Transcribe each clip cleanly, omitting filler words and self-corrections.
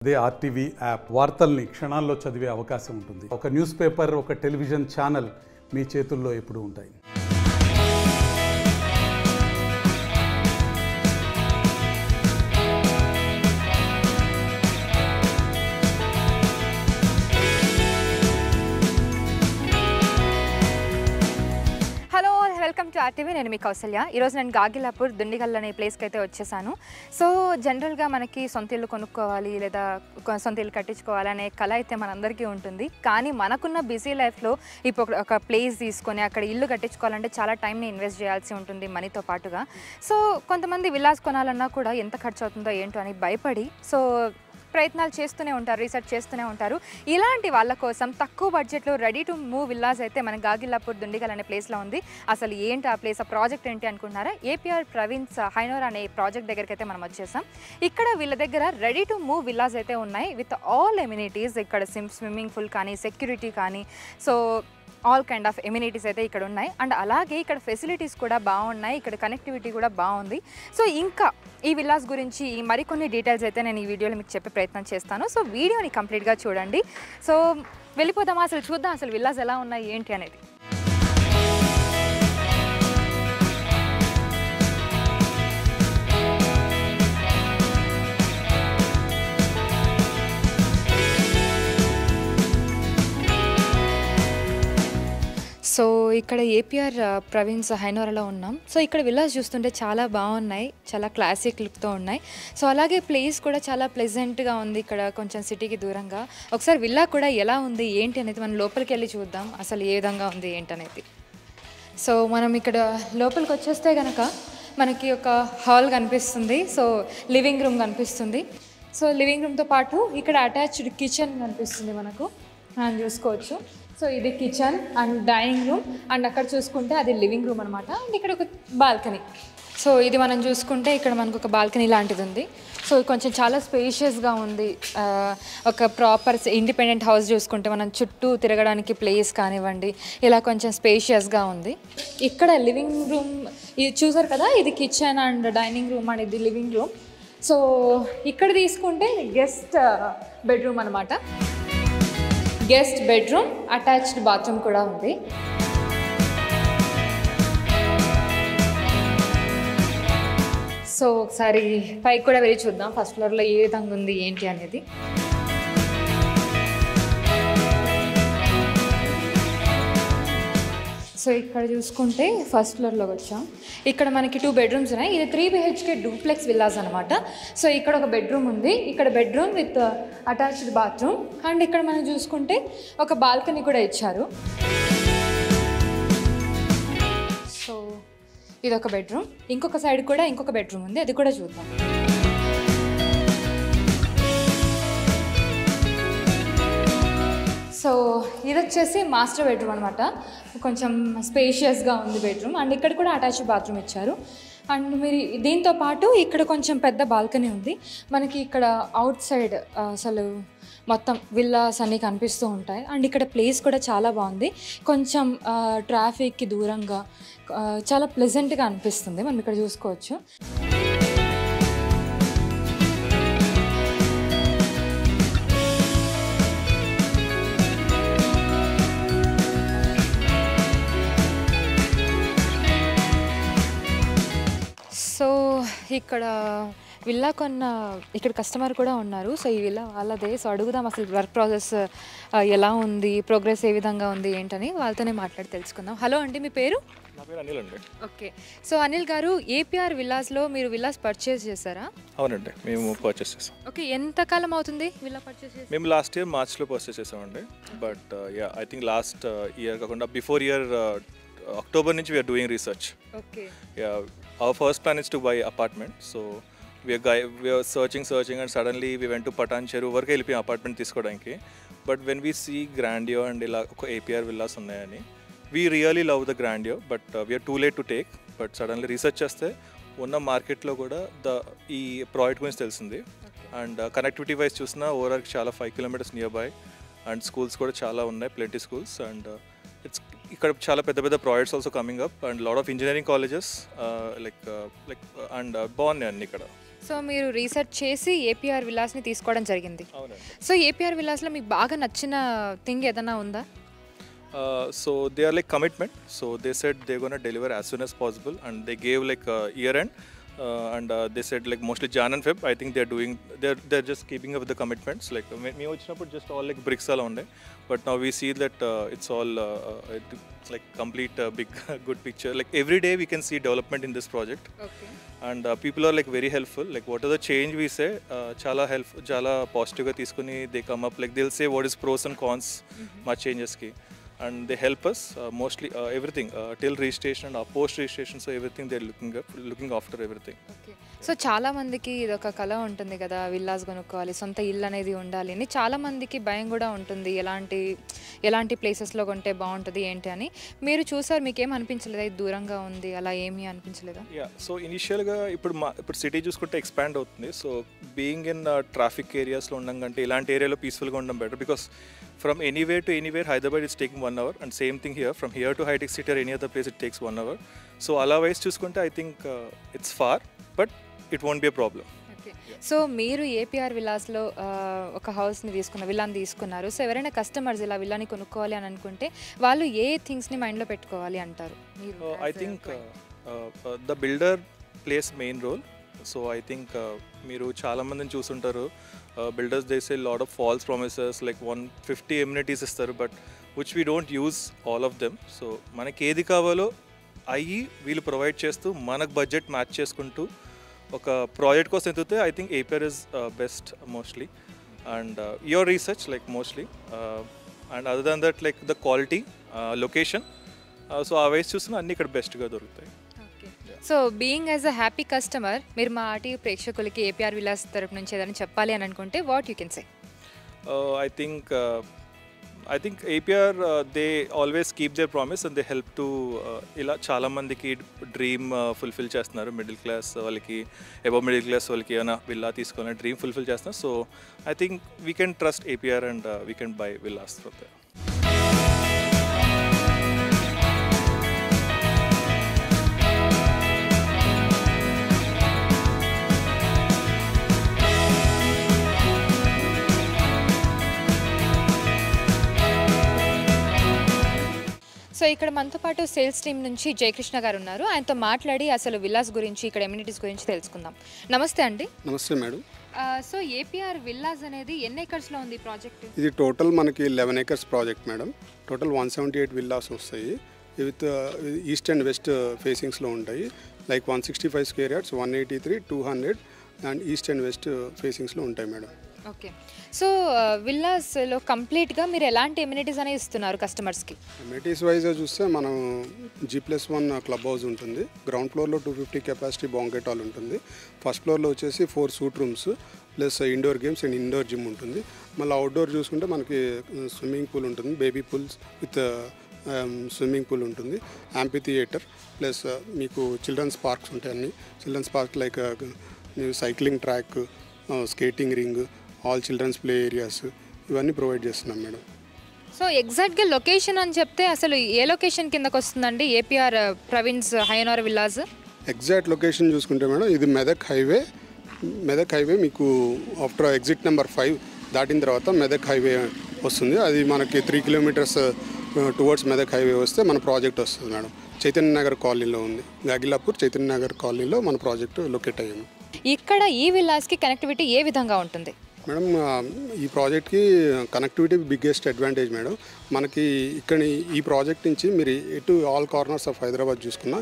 అదే RTV app వార్తల్ని క్షణాల్లో చదివే అవకాశం ఉంటుంది. ఒక న్యూస్ పేపర్, ఒక టెలివిజన్ ఛానల్ మీ చేతుల్లో ఎప్పుడూ ఉంటాయి. Welcome to RTV. నేను మీ కౌసల్య. ఈరోజు నేను గాగిలాపూర్ దుండిగల్ అనే ప్లేస్కి అయితే వచ్చేసాను. సో జనరల్గా మనకి సొంత ఇల్లు కొనుక్కోవాలి లేదా సొంత ఇల్లు కట్టించుకోవాలి అనే కళ అయితే మనందరికీ ఉంటుంది. కానీ మనకున్న బిజీ లైఫ్లో ఇప్పుడు ఒక ప్లేస్ తీసుకొని అక్కడ ఇల్లు కట్టించుకోవాలంటే చాలా టైంని ఇన్వెస్ట్ చేయాల్సి ఉంటుంది మనీతో పాటుగా. సో కొంతమంది విల్లాస్ కొనాలన్నా కూడా ఎంత ఖర్చు అవుతుందో ఏంటో అని భయపడి ప్రయత్నాలు చేస్తూనే ఉంటారు, రీసెర్చ్ చేస్తూనే ఉంటారు. ఇలాంటి వాళ్ళ కోసం తక్కువ బడ్జెట్లో రెడీ టు మూవ్ విల్లాస్ అయితే మన గాగిలాపూర్ దుండిగల్ అనే ప్లేస్లో ఉంది. అసలు ఏంటి ఆ ప్లేస్, ఆ ప్రాజెక్ట్ ఏంటి అనుకుంటున్నారా? ఏపీఆర్ ప్రవీణ్స్ హైనోర్ అనే ప్రాజెక్ట్ దగ్గరికి అయితే మనం వచ్చేసాం. ఇక్కడ వీళ్ళ దగ్గర రెడీ టు మూవ్ విల్లాస్ అయితే ఉన్నాయి విత్ ఆల్ ఎమ్యూనిటీస్. ఇక్కడ స్విమ్మింగ్ పూల్ కానీ, సెక్యూరిటీ కానీ, so all kind of amenities అయితే ఇక్కడ ఉన్నాయి. అండ్ అలాగే ఇక్కడ ఫెసిలిటీస్ కూడా బాగున్నాయి, ఇక్కడ కనెక్టివిటీ కూడా బాగుంది. సో ఇంకా ఈ విల్లాస్ గురించి మరికొన్ని డీటెయిల్స్ అయితే నేను ఈ వీడియోలో మీకు చెప్పే ప్రయత్నం చేస్తాను. సో వీడియోని కంప్లీట్గా చూడండి. సో వెళ్ళిపోదామా, అసలు చూద్దాం అసలు విల్లాస్ ఎలా ఉన్నాయి ఏంటి అనేది. సో ఇక్కడ ఏపీఆర్ ప్రవీణ్స్ హైనోర్లో ఉన్నాం. సో ఇక్కడ విల్లాస్ చూస్తుంటే చాలా బాగున్నాయి, చాలా క్లాసిక్ లుక్తో ఉన్నాయి. సో అలాగే ప్లేస్ కూడా చాలా ప్లెజెంట్గా ఉంది ఇక్కడ కొంచెం సిటీకి దూరంగా. ఒకసారి విల్లా కూడా ఎలా ఉంది ఏంటి అనేది మనం లోపలికి వెళ్ళి చూద్దాం అసలు ఏ విధంగా ఉంది ఏంటనేది. సో మనం ఇక్కడ లోపలికి వచ్చేస్తే కనుక మనకి ఒక హాల్ కనిపిస్తుంది. సో లివింగ్ రూమ్ కనిపిస్తుంది. సో లివింగ్ రూమ్తో పాటు ఇక్కడ అటాచ్డ్ కిచెన్ కనిపిస్తుంది మనకు, మనం చూసుకోవచ్చు. సో ఇది kitchen and dining room, and అక్కడ చూసుకుంటే అది లివింగ్ రూమ్ అనమాట. అండ్ ఇక్కడ ఒక బాల్కనీ. సో ఇది మనం చూసుకుంటే ఇక్కడ మనకు ఒక బాల్కనీ లాంటిది ఉంది. సో కొంచెం చాలా స్పేషియస్గా ఉంది. ఒక ప్రాపర్ ఇండిపెండెంట్ హౌస్ చూసుకుంటే మనం చుట్టూ తిరగడానికి ప్లేస్ కానివ్వండి, ఇలా కొంచెం స్పేషియస్గా ఉంది. ఇక్కడ లివింగ్ రూమ్ ఇది చూసారు కదా, ఇది kitchen and dining room and ఇది లివింగ్ రూమ్. సో ఇక్కడ తీసుకుంటే గెస్ట్ బెడ్రూమ్ అనమాట. గెస్ట్ బెడ్రూమ్, అటాచ్డ్ బాత్రూమ్ కూడా ఉంది. సో ఒకసారి పైకి కూడా వెళ్ళి చూద్దాం ఫస్ట్ ఫ్లోర్లో ఏ విధంగా ఉంది ఏంటి అనేది. సో ఇక్కడ చూసుకుంటే ఫస్ట్ ఫ్లోర్లోకి వచ్చాం. ఇక్కడ మనకి 2 బెడ్రూమ్స్ ఉన్నాయి. ఇది 3 BHK డూప్లెక్స్ విల్లాస్ అనమాట. సో ఇక్కడ ఒక బెడ్రూమ్ ఉంది, ఇక్కడ bedroom with attached bathroom. And ఇక్కడ మనం చూసుకుంటే ఒక బాల్కనీ కూడా ఇచ్చారు. సో ఇది ఒక బెడ్రూమ్. ఇంకొక సైడ్ కూడా ఇంకొక బెడ్రూమ్ ఉంది, అది కూడా చూద్దాం. సో ఇది వచ్చేసి మాస్టర్ బెడ్రూమ్ అనమాట. కొంచెం స్పేషియస్గా ఉంది బెడ్రూమ్. అండ్ ఇక్కడ కూడా అటాచ్డ్ బాత్రూమ్ ఇచ్చారు. అండ్ మీరు దీంతో పాటు ఇక్కడ కొంచెం పెద్ద బాల్కనీ ఉంది మనకి. ఇక్కడ అవుట్ సైడ్ అసలు మొత్తం విల్లాస్ అన్నీ కనిపిస్తూ ఉంటాయి. అండ్ ఇక్కడ ప్లేస్ కూడా చాలా బాగుంది, కొంచెం ట్రాఫిక్కి దూరంగా చాలా ప్లెజెంట్గా అనిపిస్తుంది. మనం ఇక్కడ చూసుకోవచ్చు. సో ఇక్కడ విల్లా కొన్న ఇక్కడ కస్టమర్ కూడా ఉన్నారు. సో ఈ విల్లా వాళ్ళదే. సో అడుగుదాం అసలు వర్క్ ప్రాసెస్ ఎలా ఉంది, ప్రోగ్రెస్ ఏ విధంగా ఉంది ఏంటని వాళ్ళతోనే మాట్లాడి తెలుసుకుందాం. హలో అండి, మీ పేరు? నా పేరు అనిల్ అండి. ఓకే. సో అనిల్ గారు, ఏపీఆర్ విల్లాస్లో మీరు విల్లాస్ పర్చేస్ చేశారా? అవునండి, మేము పర్చేస్ చేసాం. ఓకే, ఎంత కాలం అవుతుంది విల్లా పర్చేస్ చేసి? మేము లాస్ట్ ఇయర్ మార్చ్లో పర్చేస్ చేసామండి. But I think last year కాకుండా బిఫోర్ ఇయర్ అక్టోబర్ నుంచి we're doing research. Okay. Our first plan is to buy apartment. So we are searching and suddenly we went to Patan Cheru వరకు వెళ్ళిపోయాం apartment తీసుకోవడానికి. But when we see grandeur and ఇలా ఒక APR villas ఉన్నాయని we really love the grandeur. But we're too late to take. But suddenly research చేస్తే ఉన్న మార్కెట్లో కూడా ఈ ప్రాజెక్ట్ గురించి తెలిసింది. అండ్ కనెక్టివిటీ వైజ్ చూసినా ఓవరాల్ చాలా 5 kilometers nearby. And schools కూడా చాలా ఉన్నాయి, ప్లెంటీ స్కూల్స్. అండ్ ఇక్కడ చాలా పెద్ద పెద్ద projects also coming up and lot of engineering colleges and బాగున్నాయి అన్ని ఇక్కడ. సో మీరు రీసెర్చ్ చేసి ఏపీఆర్ విలాస్ని తీసుకోవడం జరిగింది. అవునండి. సో ఏపీఆర్ విలాస్లో మీకు బాగా నచ్చిన థింగ్ ఏదైనా ఉందా? So they are like commitment. So they said they're gonna deliver as soon as possible, and they gave like year end, and they said like mostly Jan and Feb. I think they're just keeping up with the commitments. Like me వచ్చినప్పుడు just all like bricks ala unde, but now we see that it's all it's like complete big good picture. Like every day we can see development in this project. Okay. And people are like very helpful. Like whatever the change we say, chala positive ga తీసుకుని they come up, like they'll say what is pros and cons మా changes ki, and they help us mostly everything till registration and post registration. So everything they're looking after everything. Okay. So చాలా మందికి ఇది ఒక కళ ఉంటుంది కదా, villas కొనుక్కోవాలి, సొంత ఇల్లు అనేది ఉండాలి అని. చాలా మందికి భయం కూడా ఉంటుంది, ఎలాంటి ప్లేసెస్లో కొంటే బాగుంటుంది ఏంటి అని. మీరు చూసారు, మీకేం అనిపించలేదా ఇది దూరంగా ఉంది అలా ఏమీ అనిపించలేదా? యా, సో ఇనిషియల్గా ఇప్పుడు సిటీ చూసుకుంటే ఎక్స్పాండ్ అవుతుంది. సో బీయింగ్ ఇన్ ట్రాఫిక్ ఏరియాస్లో ఉండడం కంటే ఇలాంటి ఏరియాలో పీస్ఫుల్గా ఉండడం better. Because from anywhere to anywhere, Hyderabad is taking 1 hour, and same thing here. From here to High-Tech City or any other place, it takes 1 hour. So otherwise చూసుకుంటే I think it's far, but it won't be a problem. Okay. So మీరు APR విలాస్లో ఒక హౌస్ని విల్లాని తీసుకున్నారు. So ఎవరైనా customers ఇలా విల్లాని కొనుక్కోవాలి అని అనుకుంటే వాళ్ళు ఏ థింగ్స్ని మైండ్లో పెట్టుకోవాలి అంటారు మీరు? I think the builder plays main role. So I think మీరు చాలా మందిని చూసుంటారు, builders they say lot of false promises, like 150 amenities ఇస్తారు, but which we don't use all of them. So మనకి ఏది కావాలో అయ్యి వీళ్ళు ప్రొవైడ్ చేస్తూ మనకు బడ్జెట్ మ్యాచ్ చేసుకుంటూ ఒక ప్రాజెక్ట్ కోసం ఎత్తుతే I think APR is best mostly, and your research like mostly, and other than that like the quality, location, so ఆ వైస్ చూస్తున్నా అన్నీ ఇక్కడ బెస్ట్గా దొరుకుతాయి. So being as a happy customer, మీరు మా ఆర్టీవీ ప్రేక్షకులకి ఏపీఆర్ విలాస్ తరపు నుంచి ఏదైనా చెప్పాలి అని అనుకుంటే what you can say? I think APR they always keep their promise, and they help to ఇలా చాలా మందికి డ్రీమ్ ఫుల్ఫిల్ చేస్తున్నారు. మిడిల్ క్లాస్ వాళ్ళకి, అబవ్ మిడిల్ క్లాస్ వాళ్ళకి ఏమైనా విల్లా తీసుకోవాలని డ్రీమ్ ఫుల్ఫిల్ చేస్తున్నారు. So I think we can trust APR, and we can buy villas from there. So ఇక్కడ మనతో పాటు సేల్స్ టీమ్ నుంచి జయకృష్ణ గారు ఉన్నారు. ఆయనతో మాట్లాడి అసలు విల్లాస్ గురించి, ఇక్కడ ఎమ్యూనిటీస్ గురించి తెలుసుకుందాం. నమస్తే అండి. నమస్తే మేడం. సో ఏపీఆర్ విల్లాస్ అనేది ఎన్ని ఎకర్స్లో ఉంది ప్రాజెక్ట్? ఇది టోటల్ మనకి 11 acres project madam. Total 178 villas వస్తాయి. విత్ ఈస్ట్ అండ్ వెస్ట్ ఫేసింగ్స్లో ఉంటాయి. Like 165 square yards, 183, 200 and east and west ఫేసింగ్స్లో ఉంటాయి మేడం. ఓకే. సో విల్లాస్లో కంప్లీట్గా మీరు ఎలాంటి ఎమ్యూనిటీస్ అనేవి ఇస్తున్నారు కస్టమర్స్కి? ఎమ్యూనిటీస్ వైజ్గా చూస్తే మనం G+1 క్లబ్ హౌస్ ఉంటుంది. గ్రౌండ్ ఫ్లోర్లో 250 కెపాసిటీ బాంకెట్ హాల్ ఉంటుంది. ఫస్ట్ ఫ్లోర్లో వచ్చేసి 4 suite rooms plus indoor games and indoor gym ఉంటుంది. మళ్ళీ అవుట్డోర్ చూసుకుంటే మనకి స్విమ్మింగ్ పూల్ ఉంటుంది, baby pools with swimming pool ఉంటుంది, యాంపీ థియేటర్ ప్లస్ మీకు చిల్డ్రన్స్ పార్క్స్ ఉంటాయి. అన్ని children's park like cycling track, skating ring, all children's play areas, ఇవన్నీ ప్రొవైడ్ చేస్తున్నాం మేడం. సో ఎగ్జాక్ట్గా లొకేషన్ అని చెప్తే అసలు ఏ లొకేషన్ కిందకు వస్తుందండి APR Praveen's హైనోర్ villas? Exact location చూసుకుంటే మేడం ఇది మెదక్ హైవే మీకు ఆఫ్టర్ ఎగ్జిట్ నెంబర్ 5 దాటిన తర్వాత మెదక్ హైవే వస్తుంది. అది మనకి 3 kilometers టువర్డ్స్ మెదక్ హైవే వస్తే మన ప్రాజెక్ట్ వస్తుంది మేడం. చైతన్య నగర్ కాలనీలో ఉంది. గాగిలాపూర్ చైతన్య నగర్ కాలనీలో మన ప్రాజెక్ట్ లొకేట్ అయ్యింది. ఇక్కడ ఈ విల్లాస్కి కనెక్టివిటీ ఏ విధంగా ఉంటుంది మేడం? ఈ ప్రాజెక్ట్కి కనెక్టివిటీ బిగ్గెస్ట్ అడ్వాంటేజ్ మేడం. మనకి ఇక్కడ ఈ ప్రాజెక్ట్ నుంచి మీరు ఎటు ఆల్ కార్నర్స్ ఆఫ్ హైదరాబాద్ చూసుకున్నా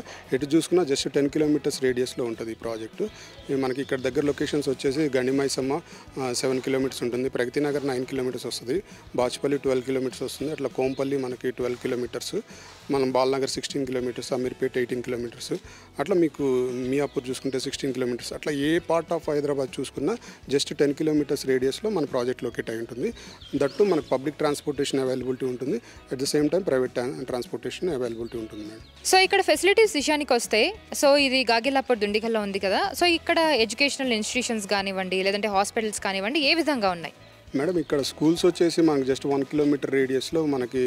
జస్ట్ 10 kilometers రేడియస్లో ఉంటుంది ఈ ప్రాజెక్టు. మనకి ఇక్కడ దగ్గర లొకేషన్స్ వచ్చేసి గండిమైసమ్మ 7 kilometers ఉంటుంది, ప్రగతి నగర్ 9 kilometers వస్తుంది, బాచుపల్లి 12 kilometers వస్తుంది, అట్లా కోంపల్లి మనకి 12 kilometers, మనం బాల్నగర్ 16 kilometers, అమీర్పేట 18 kilometers, అట్లా మీకు మియాపూర్ చూసుకుంటే 16 kilometers, అట్లా ఏ పార్ట్ ఆఫ్ హైదరాబాద్ చూసుకున్నా జస్ట్ 10 kilometers రేడియస్లో మన ప్రాజెక్ట్ లొకేట్ అయి ఉంటుంది. దట్టు మనకు పబ్లిక్ ట్రాన్స్పోర్టేషన్ అవైలబిలిటీ ఉంటుంది, at the same time private transportation availability ఉంటుంది మేడం. సో ఇక్కడ ఫెసిలిటీస్ విషయానికి వస్తే, సో ఇది గాగిలాపూర్ దుండిగల్లో ఉంది కదా, సో ఇక్కడ ఎడ్యుకేషనల్ ఇన్స్టిట్యూషన్స్ కానివ్వండి లేదంటే హాస్పిటల్స్ కానివ్వండి ఏ విధంగా ఉన్నాయి మేడం? ఇక్కడ స్కూల్స్ వచ్చేసి మనకి జస్ట్ 1 kilometer రేడియస్లో మనకి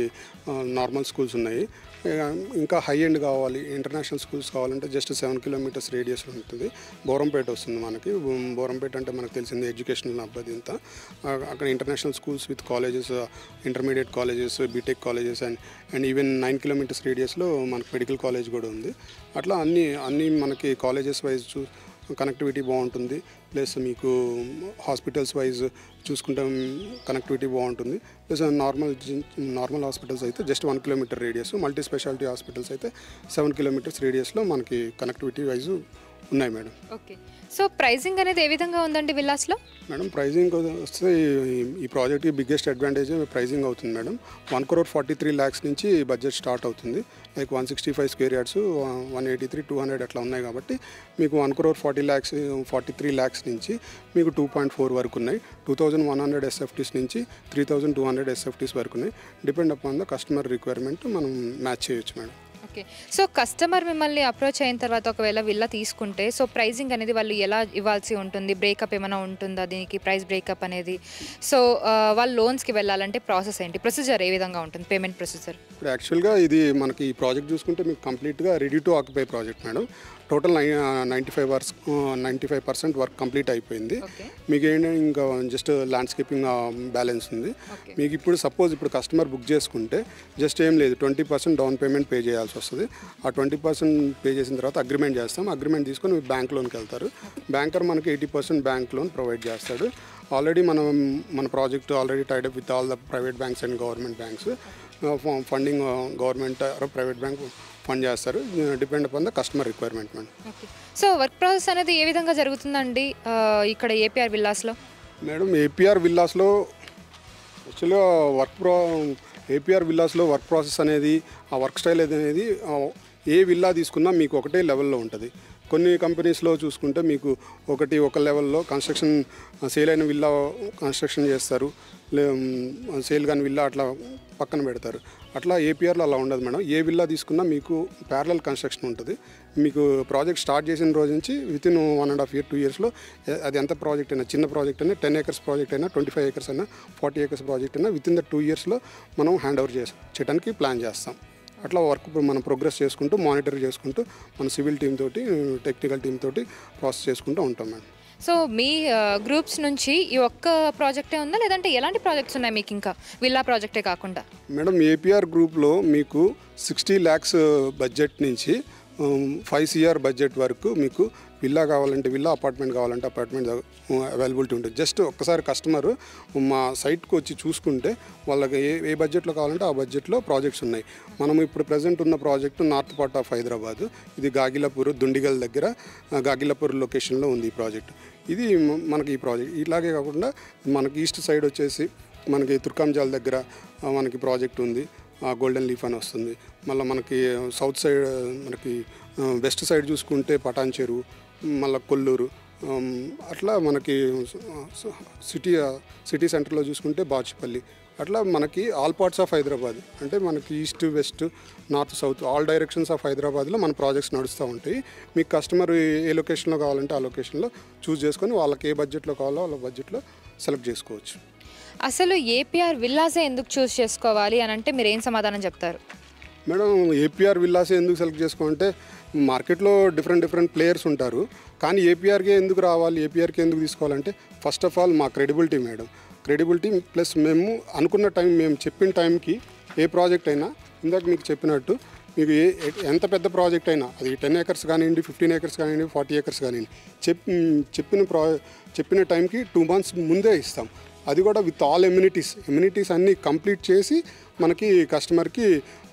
నార్మల్ స్కూల్స్ ఉన్నాయి. ఇంకా హై ఎండ్ కావాలి, ఇంటర్నేషనల్ స్కూల్స్ కావాలంటే జస్ట్ 7 కిలోమీటర్స్ రేడియస్లో ఉంటుంది. బోరంపేట వస్తుంది మనకి. బోరంపేట అంటే మనకు తెలిసింది ఎడ్యుకేషనల్ అబ్బాయి ఇంత. అక్కడ international schools with colleges, intermediate colleges, BTech colleges and even 9 kilometres రేడియస్లో మనకు మెడికల్ కాలేజ్ కూడా ఉంది. అట్లా అన్నీ మనకి కాలేజెస్ వైజ్ కనెక్టివిటీ బాగుంటుంది. ప్లస్ మీకు హాస్పిటల్స్ వైజ్ చూసుకుంటే కనెక్టివిటీ బాగుంటుంది. ప్లస్ నార్మల్ హాస్పిటల్స్ అయితే just 1 kilometre radius, multi speciality hospitals అయితే 7 కిలోమీటర్స్ రేడియస్లో మనకి కనెక్టివిటీ వైజ్ ఉన్నాయి మేడం. ఓకే. సో ప్రైసింగ్ అనేది ఏ విధంగా ఉందండి విల్లాస్లో? మేడం ప్రైజింగ్ వస్తే ఈ ప్రాజెక్ట్కి బిగ్గెస్ట్ అడ్వాంటేజ్ ప్రైజింగ్ అవుతుంది మేడం. 1,43 lakhs నుంచి బడ్జెట్ స్టార్ట్ అవుతుంది. లైక్ 165 స్క్వేర్ యార్డ్స్, 183, 200 అట్లా ఉన్నాయి కాబట్టి మీకు 1,43 lakhs నుంచి మీకు 2.4 వరకు ఉన్నాయి. 2,100 SFTs నుంచి 3,200 SFTs వరకు ఉన్నాయి. Depend upon the customer requirement మనం మ్యాచ్ చేయొచ్చు మేడం. ఓకే. సో కస్టమర్ మిమ్మల్ని అప్రోచ్ అయిన తర్వాత ఒకవేళ విల్లా తీసుకుంటే సో ప్రైజింగ్ అనేది వాళ్ళు ఎలా ఇవ్వాల్సి ఉంటుంది? బ్రేకప్ ఏమైనా ఉంటుందా దీనికి, ప్రైస్ బ్రేకప్ అనేది? సో వాళ్ళు లోన్స్కి వెళ్ళాలంటే ప్రాసెస్ ఏంటి, ప్రొసీజర్ ఏ విధంగా ఉంటుంది, పేమెంట్ ప్రొసీజర్? ఇప్పుడు యాక్చువల్గా ఇది మనకి ఈ ప్రాజెక్ట్ చూసుకుంటే మీకు కంప్లీట్గా ready to occupy project madam. Total 95% work complete అయిపోయింది. మీకు ఏంటంటే ఇంకా జస్ట్ ల్యాండ్స్కేపింగ్ బ్యాలెన్స్ ఉంది. మీకు ఇప్పుడు కస్టమర్ బుక్ చేసుకుంటే జస్ట్ ఏం లేదు, 20% డౌన్ పేమెంట్ పే చేయాల్సి వస్తుంది. ఆ 20% పే చేసిన తర్వాత అగ్రిమెంట్ చేస్తాం. అగ్రిమెంట్ తీసుకొని బ్యాంక్ లోన్కి వెళ్తారు. బ్యాంకర్ మనకి 80% బ్యాంక్ లోన్ ప్రొవైడ్ చేస్తాడు. ఆల్రెడీ మన project already tied up with all the private banks and government banks. Funding government private bank fund చేస్తారు. Depend upon the customer requirement madam. Okay. So work process అనేది ఏ విధంగా జరుగుతుందండి ఇక్కడ APR విల్లాస్లో? Madam APR విల్లాస్లో యాక్చువల్గా ఏపీఆర్ విల్లాస్లో వర్క్ ప్రాసెస్ అనేది, ఆ వర్క్ స్టైల్ అనేది ఏ విల్లా తీసుకున్నా మీకు ఒకటే లెవెల్లో ఉంటుంది. కొన్ని కంపెనీస్లో చూసుకుంటే మీకు ఒక లెవెల్లో కన్స్ట్రక్షన్ సేల్ అయిన విల్లా కన్స్ట్రక్షన్ చేస్తారు, సేల్ కాని విల్లా అట్లా పక్కన పెడతారు. అట్లా ఏపీఆర్లో అలా ఉండదు మేడం. ఏ విల్లా తీసుకున్నా మీకు ప్యారలల్ కన్స్ట్రక్షన్ ఉంటుంది. మీకు ప్రాజెక్ట్ స్టార్ట్ చేసిన రోజు నుంచి వితిన్ 1.5 year 2 yearsలో అది ఎంత ప్రాజెక్ట్ అయినా, చిన్న ప్రాజెక్ట్ అయినా, 10 acres ప్రాజెక్ట్ అయినా, 25 acres అయినా, 40 acres ప్రాజెక్ట్ అయినా వితిన్ ద 2 yearsలో మనం హ్యాండ్ ఓవర్ చేయడానికి ప్లాన్ చేస్తాం. అట్లా వర్క్ మనం ప్రోగ్రెస్ చేసుకుంటూ, మానిటర్ చేసుకుంటూ, మన సివిల్ టీమ్ తోటి, టెక్నికల్ టీమ్ తోటి ప్రాసెస్ చేసుకుంటూ ఉంటాం మేడం. సో మీ గ్రూప్స్ నుంచి ఈ ఒక్క ప్రాజెక్టే ఉందా, లేదంటే ఎలాంటి ప్రాజెక్ట్స్ ఉన్నాయి మీకు ఇంకా విల్లా ప్రాజెక్టే కాకుండా? మేడం ఏపీఆర్ గ్రూప్లో మీకు 60 lakhs బడ్జెట్ నుంచి 5 CR బడ్జెట్ వరకు మీకు విల్లా కావాలంటే విల్లా, అపార్ట్మెంట్ కావాలంటే అపార్ట్మెంట్ అవైలబిలిటీ ఉంటుంది. జస్ట్ ఒక్కసారి కస్టమర్ మా సైట్కి వచ్చి చూసుకుంటే వాళ్ళకి ఏ బడ్జెట్లో కావాలంటే ఆ బడ్జెట్లో ప్రాజెక్ట్స్ ఉన్నాయి. మనం ఇప్పుడు ప్రజెంట్ ఉన్న project north part of Hyderabad, ఇది గాగిలాపూర్, దుండిగల్ దగ్గర గాగిలాపూర్ లొకేషన్లో ఉంది ఈ ప్రాజెక్ట్. ఇది మనకి ఈ ప్రాజెక్ట్. ఇలాగే కాకుండా మనకి ఈస్ట్ సైడ్ వచ్చేసి మనకి తుర్కాంజాల్ దగ్గర మనకి ప్రాజెక్ట్ ఉంది, గోల్డెన్ లీఫ్ అని వస్తుంది. మళ్ళీ మనకి సౌత్ సైడ్, మనకి వెస్ట్ సైడ్ చూసుకుంటే పటాన్ చెరువు, మళ్ళీ కొల్లూరు, అట్లా మనకి సిటీ సెంటర్లో చూసుకుంటే బాచుపల్లి. అట్లా మనకి ఆల్ పార్ట్స్ ఆఫ్ హైదరాబాద్, అంటే మనకి east, west, north, south all directions of హైదరాబాద్లో మన ప్రాజెక్ట్స్ నడుస్తూ ఉంటాయి. మీకు కస్టమర్ ఏ లొకేషన్లో కావాలంటే ఆ లొకేషన్లో చూస్ చేసుకొని వాళ్ళకి ఏ బడ్జెట్లో కావాలో వాళ్ళ బడ్జెట్లో సెలెక్ట్ చేసుకోవచ్చు. అసలు ఏపీఆర్ విల్లాసే ఎందుకు చూస్ చేసుకోవాలి అని అంటే మీరు ఏం సమాధానం చెప్తారు? మేడం ఏపీఆర్ విల్లాసే ఎందుకు సెలెక్ట్ చేసుకోవాలంటే మార్కెట్లో డిఫరెంట్ ప్లేయర్స్ ఉంటారు, కానీ ఏపీఆర్కే ఎందుకు రావాలి, ఏపీఆర్కే ఎందుకు తీసుకోవాలంటే ఫస్ట్ ఆఫ్ ఆల్ మా క్రెడిబిలిటీ మేడం. క్రెడిబిలిటీ ప్లస్ మేము అనుకున్న టైం, మేము చెప్పిన టైంకి ఏ ప్రాజెక్ట్ అయినా, ఇందాక మీకు చెప్పినట్టు మీకు ఎంత పెద్ద ప్రాజెక్ట్ అయినా, అది 10 acres కానివ్వండి, 15 acres కానివ్వండి, 40 acres కానివ్వండి, చెప్పిన టైంకి 2 months ముందే ఇస్తాం. అది కూడా విత్ ఆల్ ఎమ్యూనిటీస్ అన్నీ కంప్లీట్ చేసి మనకి కస్టమర్కి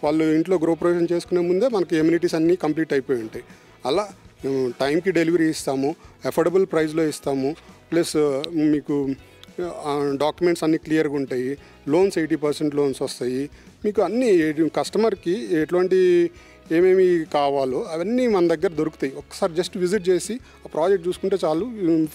వాళ్ళు ఇంట్లో గృహప్రవేశం చేసుకునే ముందే మనకి ఎమ్యూనిటీస్ అన్నీ కంప్లీట్ అయిపోయి ఉంటాయి. అలా టైంకి డెలివరీ ఇస్తాము, అఫోర్డబుల్ ప్రైస్లో ఇస్తాము. ప్లస్ మీకు డాక్యుమెంట్స్ అన్నీ క్లియర్గా ఉంటాయి. లోన్స్ 80% లోన్స్ వస్తాయి. మీకు అన్నీ కస్టమర్కి ఎటువంటి ఏమేమి కావాలో అవన్నీ మన దగ్గర దొరుకుతాయి. ఒకసారి జస్ట్ విజిట్ చేసి ఆ ప్రాజెక్ట్ చూసుకుంటే చాలు,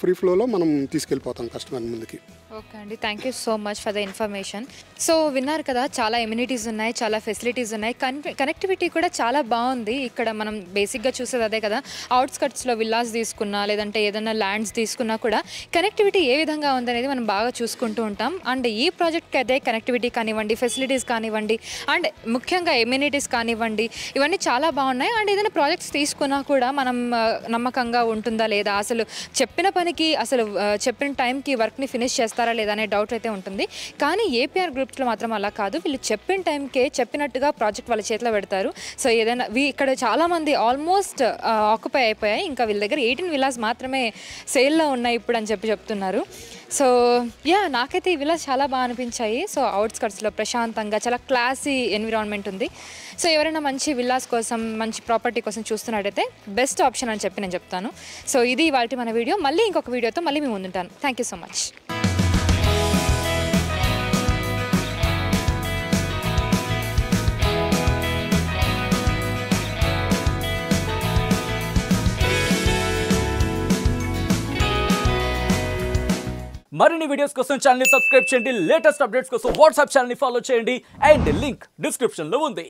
ఫ్రీ ఫ్లోలో మనం తీసుకెళ్ళిపోతాం కస్టమర్ ముందుకి. ఓకే అండి, thank you so much for the information. So విన్నారు కదా, చాలా ఎమ్యూనిటీస్ ఉన్నాయి, చాలా ఫెసిలిటీస్ ఉన్నాయి, కనెక్టివిటీ కూడా చాలా బాగుంది. ఇక్కడ మనం బేసిక్గా చూసేది అదే కదా, అవుట్స్కట్స్లో విల్లాస్ తీసుకున్నా లేదంటే ఏదైనా ల్యాండ్స్ తీసుకున్నా కూడా కనెక్టివిటీ ఏ విధంగా ఉందనేది మనం బాగా చూసుకుంటూ ఉంటాం. అండ్ ఈ ప్రాజెక్ట్కి అదే కనెక్టివిటీ కానివ్వండి, ఫెసిలిటీస్ కానివ్వండి, అండ్ ముఖ్యంగా ఎమ్యూనిటీస్ కానివ్వండి ఇవన్నీ చాలా బాగున్నాయి. అండ్ ఏదైనా ప్రాజెక్ట్స్ తీసుకున్నా కూడా మనం నమ్మకంగా ఉంటుందా లేదా, అసలు చెప్పిన పనికి అసలు చెప్పిన టైంకి వర్క్ని ఫినిష్ చేస్తారా లేదా అనే డౌట్ అయితే ఉంటుంది. కానీ ఏపీఆర్ గ్రూప్స్లో మాత్రం అలా కాదు, వీళ్ళు చెప్పిన టైంకే చెప్పినట్టుగా ప్రాజెక్ట్ వాళ్ళ చేతిలో పెడతారు. సో ఏదైనా ఇక్కడ చాలామంది ఆల్మోస్ట్ ఆక్యుపై అయిపోయాయి, ఇంకా వీళ్ళ దగ్గర 18 విల్లాస్ మాత్రమే సేల్లో ఉన్నాయి ఇప్పుడు అని చెప్తున్నారు. సో నాకైతే ఈ విల్లాస్ చాలా బాగా అనిపించాయి. సో అవుట్స్కట్స్లో ప్రశాంతంగా చాలా క్లాసీ ఎన్విరాన్మెంట్ ఉంది. సో ఎవరైనా మంచి విల్లాస్ కోసం మంచి ప్రాపర్టీ కోసం చూస్తున్నట్టయితే బెస్ట్ ఆప్షన్ అని చెప్పి నేను చెప్తాను. సో ఇది ఇవాల్టి మన వీడియో. మళ్ళీ ఇంకొక వీడియోతో మళ్ళీ మీ ముందుంటాను. Thank you so much. మరిన్ని వీడియోస్ కోసం ఛానల్ ని సబ్స్క్రైబ్ చేయండి. లేటెస్ట్ అప్డేట్స్ కోసం వాట్సాప్ ఛానల్ ని ఫాలో చేయండి. అండ్ లింక్ డిస్క్రిప్షన్ లో ఉంది.